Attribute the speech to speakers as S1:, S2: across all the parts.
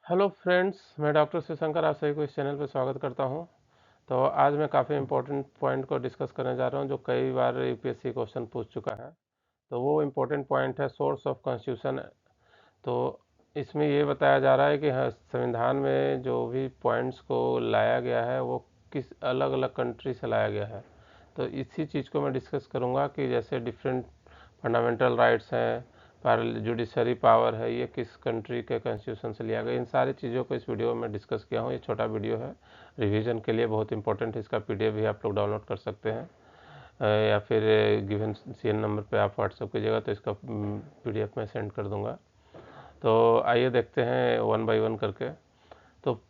S1: Hello friends, मैं doctor Shivshankar आप सभी को इस चैनल पर स्वागत करता हूं। तो आज मैं काफ़ी इम्पोर्टेंट पॉइंट को डिस्कस करने जा रहा हूं जो कई बार यूपीएससी क्वेश्चन पूछ चुका है। तो वो इम्पोर्टेंट पॉइंट है सोर्स ऑफ कॉन्स्टिट्यूशन। तो इसमें ये बताया जा रहा है कि हाँ, संविधान में जो भी पॉइंट्स को लाया गया है वो किस अलग अलग कंट्री से लाया गया है। तो इसी चीज़ को मैं डिस्कस करूँगा कि जैसे डिफरेंट फंडामेंटल राइट्स हैं, जुडिशरी पावर है, ये किस कंट्री के कॉन्स्टिट्यूशन से लिया गया। इन सारी चीज़ों को इस वीडियो में डिस्कस किया हूँ। ये छोटा वीडियो है, रिवीजन के लिए बहुत इंपॉर्टेंट है। इसका पीडीएफ भी आप लोग डाउनलोड कर सकते हैं या फिर गिवन सीएन नंबर पे आप व्हाट्सअप कीजिएगा तो इसका पीडीएफ मैं सेंड कर दूंगा। तो आइए देखते हैं वन बाय वन करके। तो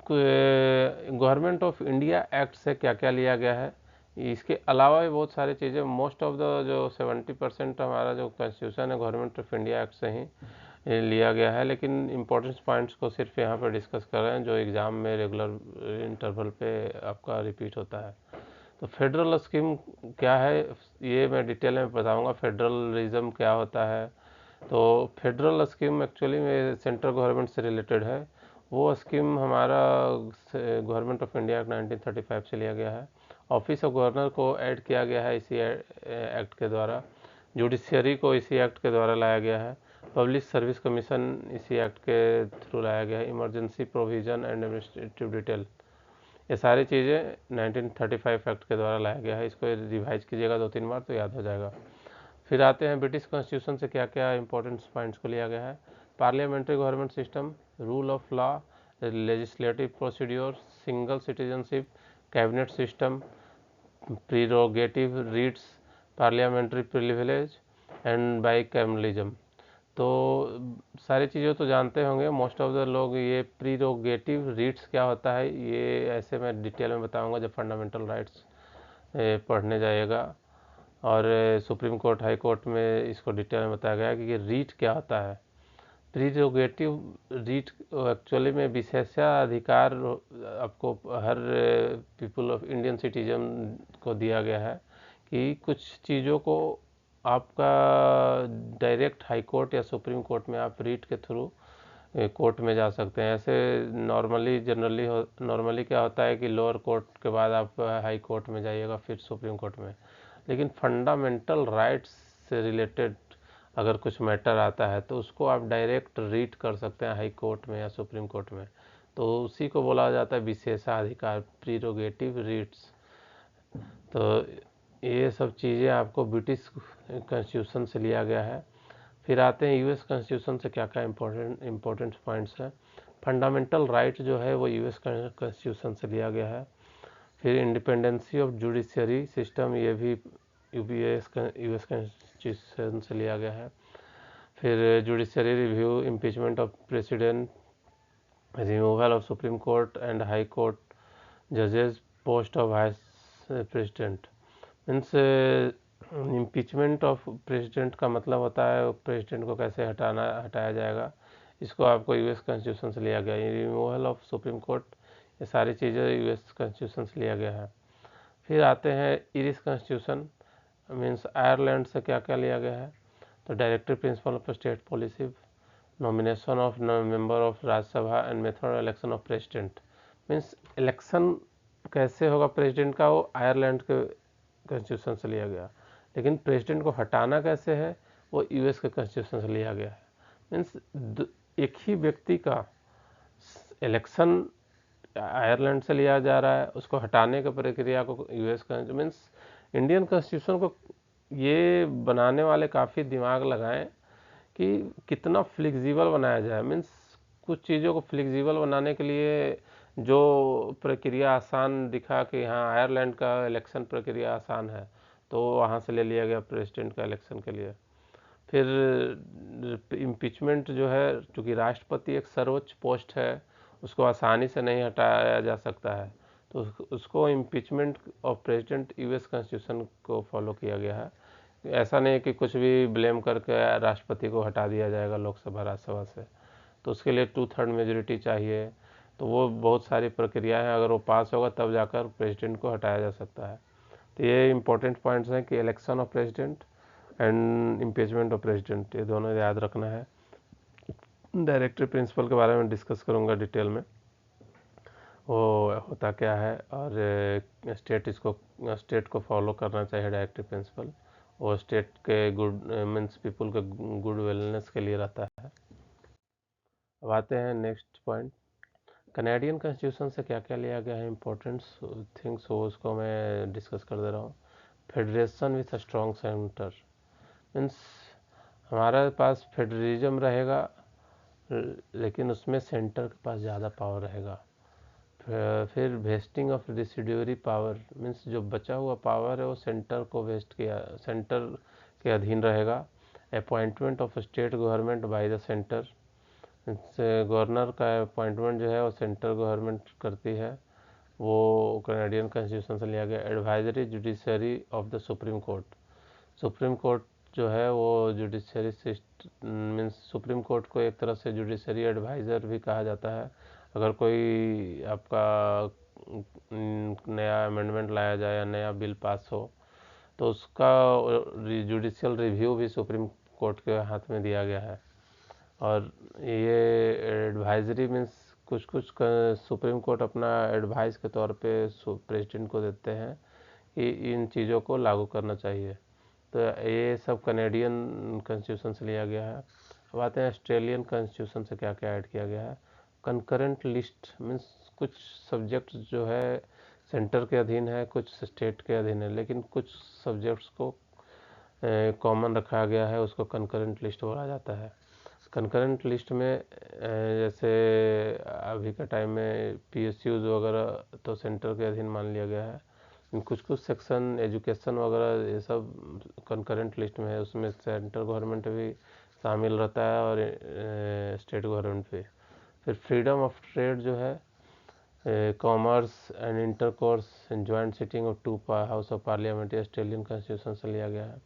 S1: गवर्नमेंट ऑफ इंडिया एक्ट से क्या क्या लिया गया है, इसके अलावा भी बहुत सारी चीज़ें। मोस्ट ऑफ द जो 70% हमारा जो कॉन्स्टिट्यूशन है गवर्नमेंट ऑफ इंडिया एक्ट से ही लिया गया है, लेकिन इम्पोर्टेंट पॉइंट्स को सिर्फ यहाँ पर डिस्कस कर रहे हैं जो एग्ज़ाम में रेगुलर इंटरवल पे आपका रिपीट होता है। तो फेडरल स्कीम क्या है ये मैं डिटेल में बताऊंगा। फेडरलिज्म क्या होता है, तो फेडरल स्कीम एक्चुअली में सेंट्रल गवर्नमेंट से रिलेटेड है। वो स्कीम हमारा गवर्नमेंट ऑफ इंडिया 1935 से लिया गया है। ऑफिस ऑफ गवर्नर को ऐड किया गया है इसी एक्ट के द्वारा। जुडिशियरी को इसी एक्ट के द्वारा लाया गया है। पब्लिक सर्विस कमीशन इसी एक्ट के थ्रू लाया गया है। Emergency provision and administrative detail, ये सारी चीज़ें 1935 एक्ट के द्वारा लाया गया है। इसको रिवाइज कीजिएगा 2-3 बार तो याद हो जाएगा। फिर आते हैं ब्रिटिश कॉन्स्टिट्यूशन से क्या क्या इंपॉर्टेंट पॉइंट्स को लिया गया है। Parliamentary government system, rule of law, legislative procedure, single citizenship, cabinet system, prerogative writs, parliamentary privilege and bicameralism. तो सारी चीज़ें तो जानते होंगे मोस्ट ऑफ द लोग। ये प्रीरोगेटिव रीट्स क्या होता है ये ऐसे मैं डिटेल में बताऊंगा जब फंडामेंटल राइट्स पढ़ने जाइएगा। और सुप्रीम कोर्ट हाई कोर्ट में इसको डिटेल में बताया गया है कि रीट क्या होता है। प्रीरोगेटिव रीट एक्चुअली में विशेषाधिकार आपको her people of Indian citizen को दिया गया है कि कुछ चीज़ों को आपका डायरेक्ट हाई कोर्ट या सुप्रीम कोर्ट में आप रीट के थ्रू कोर्ट में जा सकते हैं। ऐसे नॉर्मली क्या होता है कि लोअर कोर्ट के बाद आप हाई कोर्ट में जाइएगा फिर सुप्रीम कोर्ट में। लेकिन फंडामेंटल राइट्स से रिलेटेड अगर कुछ मैटर आता है तो उसको आप डायरेक्ट रीट कर सकते हैं हाई कोर्ट में या सुप्रीम कोर्ट में। तो उसी को बोला जाता है विशेषाधिकार, प्रीरोगेटिव रीट्स। तो ये सब चीज़ें आपको ब्रिटिश कॉन्स्टिट्यूशन से लिया गया है। फिर आते हैं यूएस कॉन्स्टिट्यूशन से क्या क्या इम्पोर्टेंट पॉइंट्स हैं। फंडामेंटल राइट जो है वो यूएस कॉन्स्टिट्यूशन से लिया गया है। फिर इंडिपेंडेंसी ऑफ जुडिशरी सिस्टम, ये भी यूएस कॉन्स्टिट्यूशन से लिया गया है। फिर judiciary review, impeachment of president, removal of supreme court and high court जजेस, post of vice president. Means impeachment of president का मतलब होता है प्रेसिडेंट को कैसे हटाया जाएगा। इसको आपको यूएस कॉन्स्टिट्यूशन से लिया गया है। रिमूवल ऑफ सुप्रीम कोर्ट, ये सारी चीज़ें यूएस कॉन्स्टिट्यूशन से लिया गया है। फिर आते हैं इरिश कॉन्स्टिट्यूशन, मीन्स आयरलैंड से क्या क्या लिया गया है। तो directive principle of state policy, nomination of member of Rajya Sabha and method election of president. Means election कैसे होगा प्रेसिडेंट का, वो आयरलैंड के कॉन्स्टिट्यूशन से लिया गया। लेकिन प्रेसिडेंट को हटाना कैसे है वो यूएस के कॉन्स्टिट्यूशन से लिया गया है। मीन्स एक ही व्यक्ति का इलेक्शन आयरलैंड से लिया जा रहा है, उसको हटाने की प्रक्रिया को यूएस का, मीन्स इंडियन कॉन्स्टिट्यूशन को ये बनाने वाले काफ़ी दिमाग लगाएं कि कितना फ्लेक्सिबल बनाया जाए। मीन्स कुछ चीज़ों को फ्लेक्सिबल बनाने के लिए जो प्रक्रिया आसान दिखा कि हाँ आयरलैंड का इलेक्शन प्रक्रिया आसान है तो वहाँ से ले लिया गया प्रेसिडेंट का इलेक्शन के लिए। फिर इम्पीचमेंट जो है, चूँकि राष्ट्रपति एक सर्वोच्च पोस्ट है, उसको आसानी से नहीं हटाया जा सकता है, तो उसको impeachment of president US constitution को फॉलो किया गया है। ऐसा नहीं कि कुछ भी ब्लेम करके राष्ट्रपति को हटा दिया जाएगा लोकसभा राज्यसभा से, तो उसके लिए 2/3 मेजोरिटी चाहिए। तो वो बहुत सारी प्रक्रिया है, अगर वो पास होगा तब जाकर प्रेसिडेंट को हटाया जा सकता है। तो ये इंपॉर्टेंट पॉइंट्स हैं कि election of president and impeachment of president, ये दोनों याद रखना है। डायरेक्टरी प्रिंसिपल के बारे में डिस्कस करूँगा डिटेल में, वो होता क्या है और स्टेट को फॉलो करना चाहिए डायरेक्टरी प्रिंसिपल। वो स्टेट के गुड मीन्स पीपल के गुड वेलनेस के लिए रहता है। अब आते हैं नेक्स्ट पॉइंट, कनेडियन कॉन्स्टिट्यूशन से क्या क्या लिया गया है इम्पोर्टेंट थिंग्स, हो उसको मैं डिस्कस कर दे रहा हूँ। Federation with strong centre, means हमारे पास फेडरलिज्म रहेगा लेकिन उसमें सेंटर के पास ज़्यादा पावर रहेगा। फिर wasting of residuary power, means जो बचा हुआ पावर है वो सेंटर के अधीन रहेगा। Appointment of state government by the centre, governor का अपॉइंटमेंट जो है वो सेंट्रल गवर्नमेंट करती है, वो कनेडियन कॉन्स्टिट्यूशन से लिया गया। Advisory judiciary of the supreme court, supreme court जो है वो जुडिशरी मीन्स सुप्रीम कोर्ट को एक तरह से जुडिशरी एडवाइज़र भी कहा जाता है। अगर कोई आपका नया अमेंडमेंट लाया जाए या नया बिल पास हो तो उसका जुडिशियल रिव्यू भी सुप्रीम कोर्ट के हाथ में दिया गया है। और ये एडवाइजरी मीन्स कुछ कुछ सुप्रीम कोर्ट अपना एडवाइस के तौर पे प्रेसिडेंट को देते हैं कि इन चीज़ों को लागू करना चाहिए। तो ये सब कनेडियन कॉन्स्टिट्यूशन से लिया गया है। अब आते हैं ऑस्ट्रेलियन कॉन्स्टिट्यूशन से क्या क्या ऐड किया गया है। कंकरेंट लिस्ट मीन्स कुछ सब्जेक्ट जो है सेंटर के अधीन है, कुछ स्टेट के अधीन है, लेकिन कुछ सब्जेक्ट्स को कॉमन रखा गया है, उसको कंकरेंट लिस्ट बोला जाता है। कंकरेंट लिस्ट में जैसे अभी के टाइम में PSUs वगैरह तो सेंटर के अधीन मान लिया गया है, कुछ कुछ सेक्शन एजुकेशन वगैरह ये सब कंकरेंट लिस्ट में है, उसमें सेंट्रल गवर्नमेंट भी शामिल रहता है और स्टेट गवर्नमेंट भी। फिर फ्रीडम ऑफ ट्रेड जो है, commerce and intercourse and joint sitting of 2 house of parliament, Australian constitution से लिया गया है।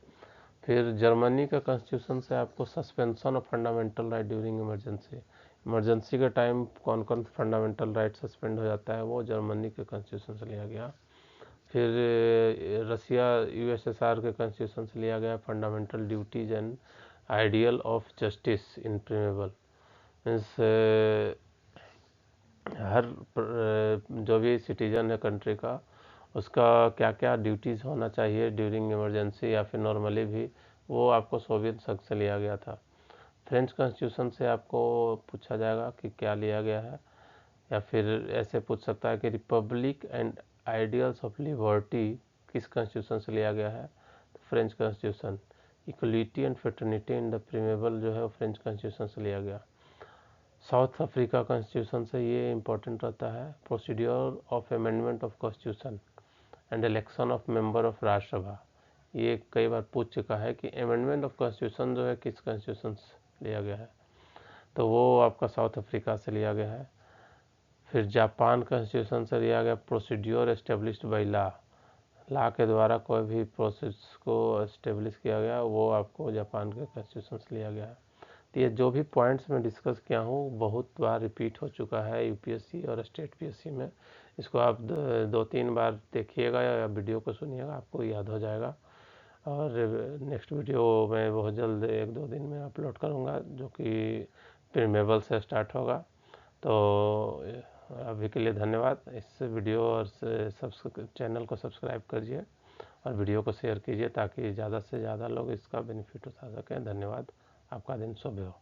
S1: फिर जर्मनी का कॉन्स्टिट्यूशन से आपको suspension of fundamental right during emergency के टाइम कौन कौन फंडामेंटल राइट सस्पेंड हो जाता है, वो जर्मनी के कॉन्स्टिट्यूशन से लिया गया। फिर रसिया USSR के कॉन्स्टिट्यूशन से लिया गया fundamental duties and ideal of justice in preamble, means हर जो भी सिटीजन है कंट्री का उसका क्या क्या ड्यूटीज़ होना चाहिए ड्यूरिंग इमरजेंसी या फिर नॉर्मली भी, वो आपको सोवियत संघ से लिया गया था। फ्रेंच कॉन्स्टिट्यूशन से आपको पूछा जाएगा कि क्या लिया गया है, या फिर ऐसे पूछ सकता है कि republic and ideals of liberty किस कॉन्स्टिट्यूशन से लिया गया है, तो French constitution. Equality and fraternity in the preamble जो है वो फ्रेंच कॉन्स्टिट्यूशन से लिया गया। साउथ अफ्रीका कॉन्स्टिट्यूशन से ये इम्पोर्टेंट रहता है, procedure of amendment of constitution and election of member of Rajya Sabha, ये कई बार पूछ चुका है कि अमेंडमेंट ऑफ कॉन्स्टिट्यूशन जो है किस कॉन्स्टिट्यूशन से लिया गया है, तो वो आपका साउथ अफ्रीका से लिया गया है। फिर जापान कॉन्स्टिट्यूशन से लिया गया प्रोसीड्योर एस्टेब्लिश्ड बाई लॉ के द्वारा कोई भी प्रोसेस को एस्टेब्लिश किया गया, वो आपको जापान के कॉन्स्टिट्यूशन से लिया गया है। तो ये जो भी पॉइंट्स मैं डिस्कस किया हूँ बहुत बार रिपीट हो चुका है UPSC और स्टेट PSC में, इसको आप 2-3 बार देखिएगा या वीडियो को सुनिएगा, आपको याद हो जाएगा। और नेक्स्ट वीडियो मैं बहुत जल्द 1-2 दिन में अपलोड करूँगा जो कि प्रीमेबल से स्टार्ट होगा। तो अभी के लिए धन्यवाद। इस वीडियो और चैनल को सब्सक्राइब करिए और वीडियो को शेयर कीजिए ताकि ज़्यादा से ज़्यादा लोग इसका बेनिफिट उठा सकें। धन्यवाद, आपका दिन शुभ हो।